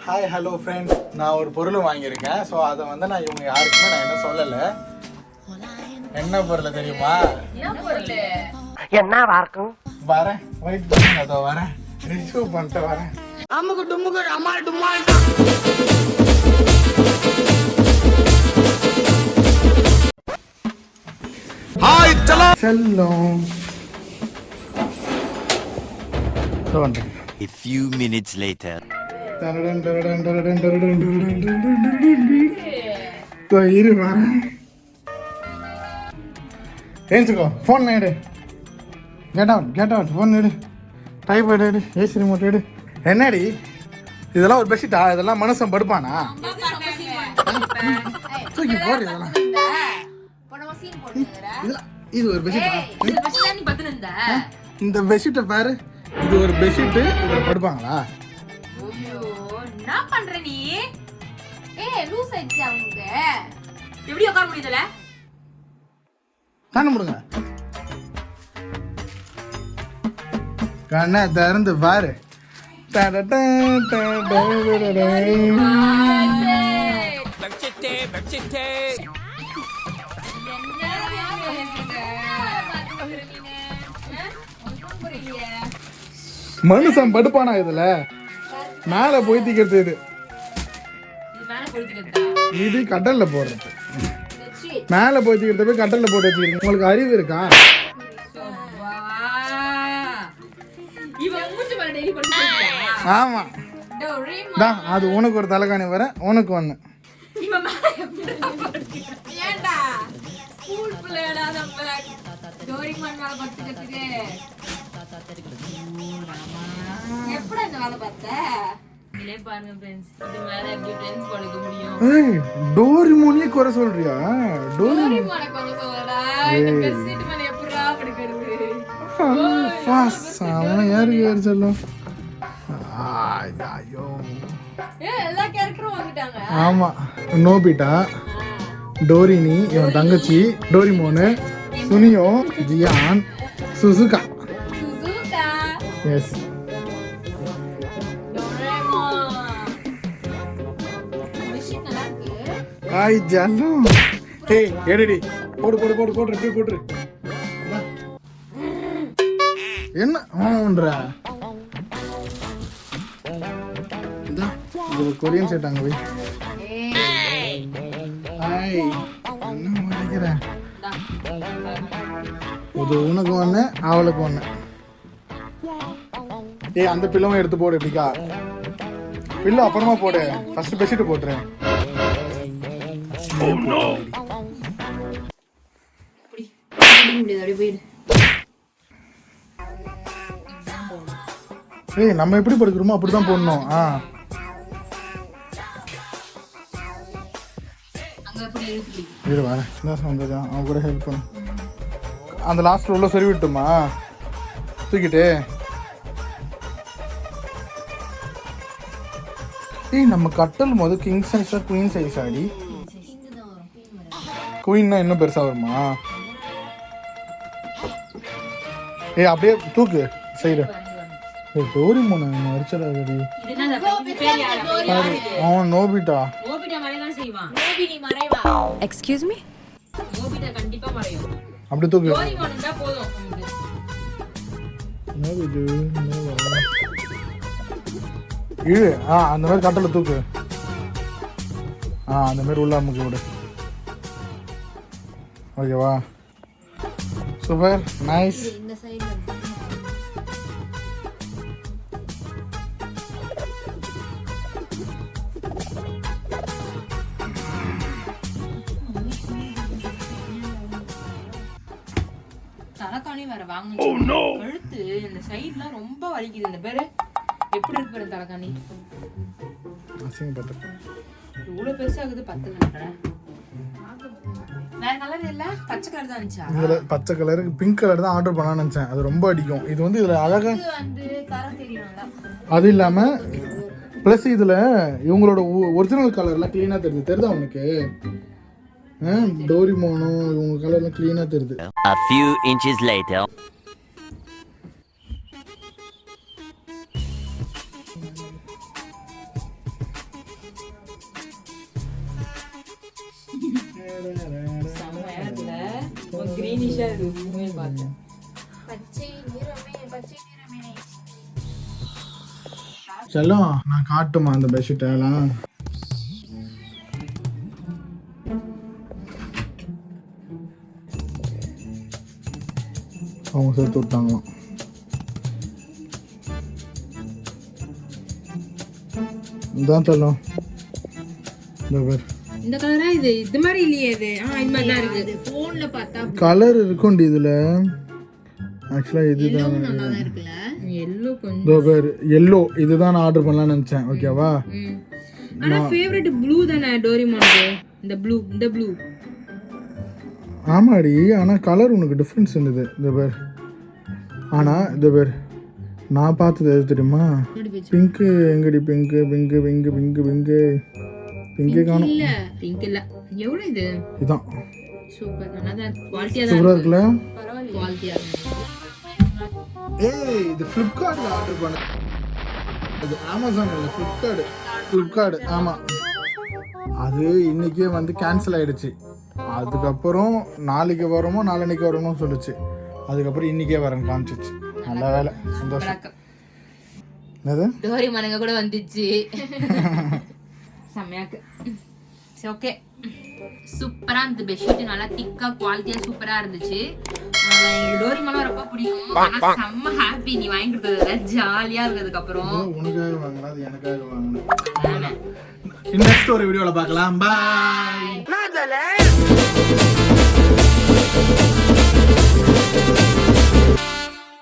Hi hello friends, நான் ஒரு பொருள் வாங்கியிருக்கேன். ஸோ அதை வந்து நான் இவங்க யாருக்குமே நான் என்ன சொல்லலை. என்ன பொருள் தெரியுமா? என்ன இருக்கும்? வரேன், வெயிட் பண்ணுங்க, அதோ வரேன், ரிசீவ் பண்ணிட்டு வரேன். அம்முக்கு டும்முக்கு அம்மாள் டும்மாள். ஹாய் சலோ செல்லம். A few minutes later. இரு வரேன். ஏஞ்சுக்கோ, ஃபோன் எடு. கெட் அவுட் ஃபோன் எடு. டைபாய்டு எடு, ஏசி ரிமோட் எடு. என்னடி இதெல்லாம் ஒரு பெட்ஷீட்டா? இதெல்லாம் மனுஷன் படுப்பானா? தூக்கி போடு இதெல்லாம். இது ஒரு பெட்ஷீட்டா? இந்த பெட்ஷீட்டை பாரு, இது ஒரு பெட்ஷீட்டு. இதுல படுப்பாங்களா? என்ன பண்ற நீ? லூஸ் ஆயிடுச்சு அவங்க. எப்படி உட்கார முடியுதுல? கண்ணு முடுங்க, கண்ணை திறந்து பாரு. மனுஷன் படுப்பானா இதுல? மேல போய் திக்கிறது. இது கடல்ல போடுறது. மேல போய் திக்கிறது போய் கடல்ல போட்டு வச்சுக்கிறீங்க. உங்களுக்கு அறிவு இருக்கா? ஆமா, அது உனக்கு ஒரு தலைகாணி வர, உனக்கு ஒண்ணு. டோரிமோனியே குறை சொல்றியா? ஆமா, நோபிட்டா, டோரினி, இவன் தங்கச்சி, Doraemon, Suneo, Gian, Shizuka. Yes, hi ஜல்லு. ஏய் எடிடி, போடு போடு போடு போடு போடு போடு. என்ன ஆன்ற? இந்த இது கொரியன் செட் அங்க போய். ஹாய், என்ன பண்ணிக்கிற? இது உனக்கு ஒண்ணு, அவளுக்கு ஒண்ணு. ஏய், அந்த பில்லவும் எடுத்து போடு. எப்படிக்கா பில்லு அப்புறமா போடு, ஃபர்ஸ்ட் பெட்ஷீட் போட்டுரு. ஏய், நம்ம எப்படி படுக்கிறோமோ அப்படிதான் போடணும். இரு வரேன், வந்ததான் அவன் கூட ஹெல்ப் பண்ணு. அந்த லாஸ்ட் உள்ள சொறி விட்டுமா தூக்கிட்டு. ஏய், நம்ம கட்டல் போது கிங் சைஸா குயின் சைஸ் ஆடி? குயின்னா இன்னும் பெருசா வருமா? ஏய், அப்படியே தூக்கு சைடு. டோரிமோன் அரிச்சலாடி. அவன் நோபிட்டா. எக்ஸ்கியூஸ் மீ, அப்படி தூக்கு. இழு. அந்த மாதிரி கட்டல தூக்கு. அந்த மாதிரி உள்ள அமுக்கி விடு. ஓகேவா? Super, nice. தலைக்காணி வேற வாங்க. கழுத்து இந்த சைடுலாம் ரொம்ப வலிக்குது. இந்த பேரு எப்படி இருக்கு பாரு தலைக்காணி. இவ்வளவு பெருசாகுது. 10 நிமிஷம். வேற கலர் இல்ல, பச்சை கலர் தான் இருந்துச்சா? இதுல பச்சை கலர், பிங்க் கலர் தான் ஆர்டர் பண்ணலாம்னு நினைச்சேன். அது ரொம்ப அடிக்கும். இது வந்து இதுல அழகா வந்து கலர் தெரியும்ல. அது இல்லாம பிளஸ் இதுல இவங்களோட ஒரிஜினல் கலர்லாம் கிளீனா தெரியுது. தெரியுதா உனக்கு? டோரிமோனும் இவங்க கலர்லாம் கிளீனா தெரியுது. A few inches later. செம்மையா இருக்குல்ல கிரீனிஷா இருக்கு உண்மையை பார்த்தேன் செல்லம் நான் காட்டுமா அந்த பெட்ஷீட் எல்லாம் அவங்க சேர்த்து விட்டாங்களாம். இதான் செல்லம் இந்த பேர் இந்த கலரா இது மாதிரி இல்லையே இது இது மாதிரி தான் இருக்கு போன்ல பார்த்தா கலர் இருக்கும்டி இதுல ஆக்சுவலா இதுதான் இருக்குல்ல எல்லோ கொஞ்சம் இதோ பேர் எல்லோ இதுதான் நான் ஆர்டர் பண்ணலாம்னு நினைச்சேன். ஓகேவா ஆனா ஃபேவரட் ப்ளூ தானே டோரிமானுக்கு இந்த ப்ளூ ஆமாடி ஆனால் கலர் உனக்கு டிஃப்ரென்ஸ் இருந்தது இந்த பேர். ஆனால் இந்த பேர் நான் பார்த்தது எது தெரியுமா பிங்க்கு எங்கடி pink pink pink pink pink பிங்கே காணும். இல்ல பிங்க் இல்ல எவ்வளவு இது இதான் சூப்பர் நல்லா குவாலிட்டியா சூப்பராக இருக்குல்ல. பரவாயில்லை குவாலிட்டியா ஏய் இது ஃப்ளிப்கார்ட்டில் ஆர்டர் பண்ண அது அமேசான் இல்லை ஃப்ளிப்கார்ட் ஆமாம். அது இன்னைக்கே வந்து கேன்சல் ஆகிடுச்சு. அதுக்கப்புறம் நாளைக்கு வருமோ நாளன்னைக்கு வருமோ சொல்லிச்சு. அதுக்கப்புறம் இன்னைக்கே வரேன் காமிச்சிச்சு. நல்ல வேலை சந்தோஷம். என்னது டோரிமானுங்க கூட வந்துச்சு செம்மையாக்கு. சரி ஓகே சூப்பரா இருந்தது பெட்ஷீட் நல்லா திக்கா குவாலிட்டியா சூப்பரா இருந்துச்சு. எனக்கு டோரிமானும் ரொம்ப பிடிக்கும். ஆனா செம்ம ஹாப்பி நீ வாங்கி கொடுத்ததுல ஜாலியா இருந்ததுக்கு அப்புறம் உனக்காக வாங்கினா அது எனக்காக வாங்கினேன். நெக்ஸ்ட் ஒரு வீடியோல பார்க்கலாம். பாய்.